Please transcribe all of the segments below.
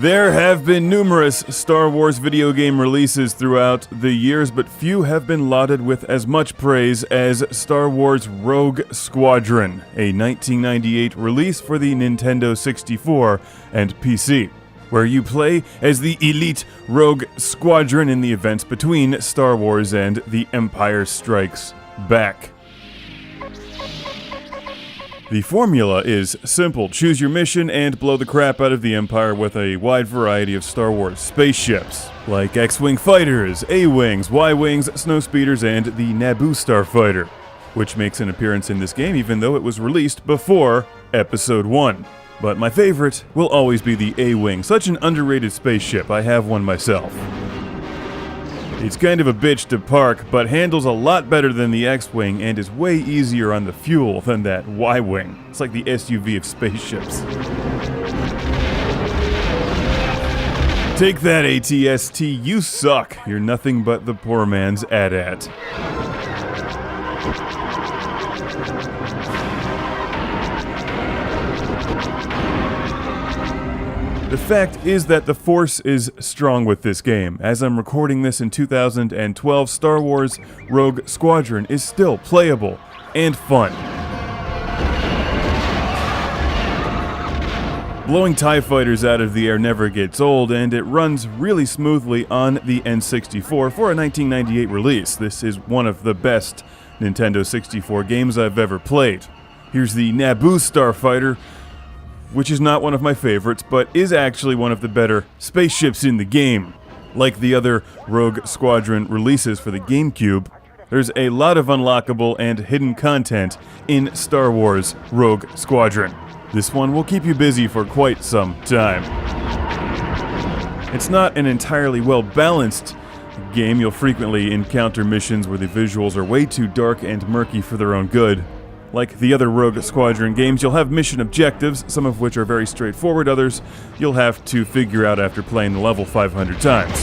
There have been numerous Star Wars video game releases throughout the years, but few have been lauded with as much praise as Star Wars Rogue Squadron, a 1998 release for the Nintendo 64 and PC, where you play as the elite Rogue Squadron in the events between Star Wars and The Empire Strikes Back. The formula is simple. Choose your mission and blow the crap out of the Empire with a wide variety of Star Wars spaceships, like X-Wing fighters, A-Wings, Y-Wings, Snowspeeders, and the Naboo Starfighter, which makes an appearance in this game even though it was released before Episode 1. But my favorite will always be the A-Wing, such an underrated spaceship. I have one myself. It's kind of a bitch to park, but handles a lot better than the X-Wing and is way easier on the fuel than that Y-Wing. It's like the SUV of spaceships. Take that, ATST, you suck. You're nothing but the poor man's AT-AT. The fact is that the Force is strong with this game. As I'm recording this in 2012, Star Wars Rogue Squadron is still playable and fun. Blowing TIE fighters out of the air never gets old, and it runs really smoothly on the N64 for a 1998 release. This is one of the best Nintendo 64 games I've ever played. Here's the Naboo Starfighter, which is not one of my favorites, but is actually one of the better spaceships in the game. Like the other Rogue Squadron releases for the GameCube, there's a lot of unlockable and hidden content in Star Wars Rogue Squadron. This one will keep you busy for quite some time. It's not an entirely well-balanced game. You'll frequently encounter missions where the visuals are way too dark and murky for their own good. Like the other Rogue Squadron games, you'll have mission objectives, some of which are very straightforward, others you'll have to figure out after playing the level 500 times.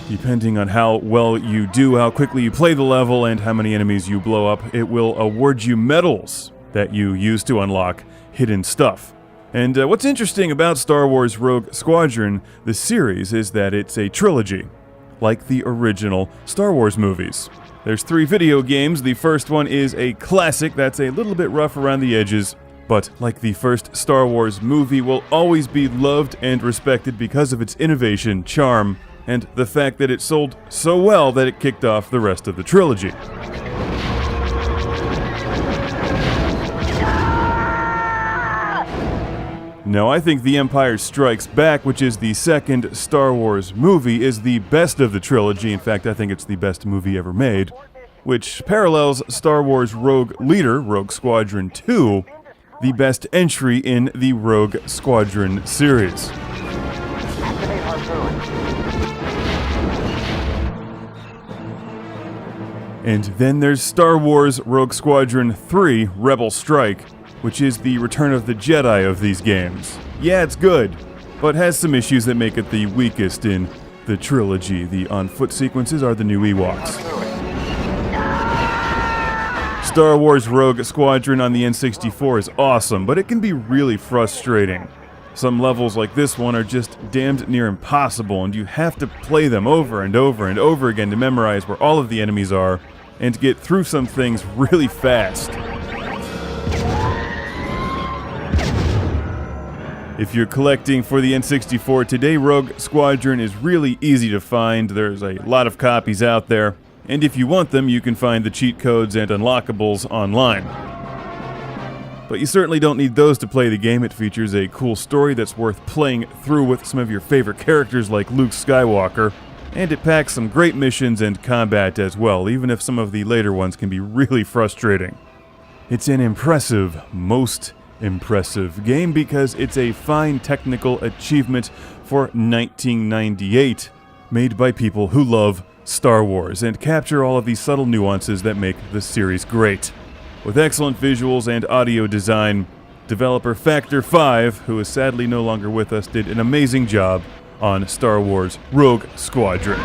Depending on how well you do, how quickly you play the level, and how many enemies you blow up, it will award you medals that you use to unlock hidden stuff. And what's interesting about Star Wars Rogue Squadron, the series, is that it's a trilogy, like the original Star Wars movies. There's 3 video games. The first one is a classic that's a little bit rough around the edges, but like the first Star Wars movie, will always be loved and respected because of its innovation, charm, and the fact that it sold so well that it kicked off the rest of the trilogy. No, I think The Empire Strikes Back, which is the second Star Wars movie, is the best of the trilogy. In fact, I think it's the best movie ever made, which parallels Star Wars Rogue Leader, Rogue Squadron 2, the best entry in the Rogue Squadron series. And then there's Star Wars Rogue Squadron 3, Rebel Strike, which is the Return of the Jedi of these games. Yeah, it's good, but has some issues that make it the weakest in the trilogy. The on-foot sequences are the new Ewoks. Star Wars Rogue Squadron on the N64 is awesome, but it can be really frustrating. Some levels like this one are just damned near impossible, and you have to play them over and over and over again to memorize where all of the enemies are, and to get through some things really fast. If you're collecting for the N64 today, Rogue Squadron is really easy to find. There's a lot of copies out there, and if you want them, you can find the cheat codes and unlockables online. But you certainly don't need those to play the game. It features a cool story that's worth playing through with some of your favorite characters like Luke Skywalker, and it packs some great missions and combat as well, even if some of the later ones can be really frustrating. It's an impressive, most impressive game because it's a fine technical achievement for 1998, made by people who love Star Wars and capture all of the subtle nuances that make the series great. With excellent visuals and audio design, developer Factor 5, who is sadly no longer with us, did an amazing job on Star Wars Rogue Squadron.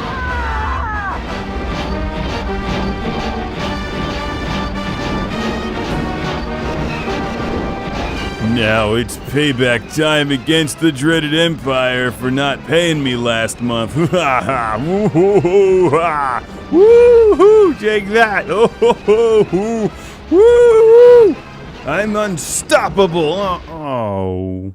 Now it's payback time against the dreaded Empire for not paying me last month. Ha ha! Woo-hoo! Ha! Woo-hoo! Take that! Oh-ho-ho! Woo-hoo! I'm unstoppable! Oh.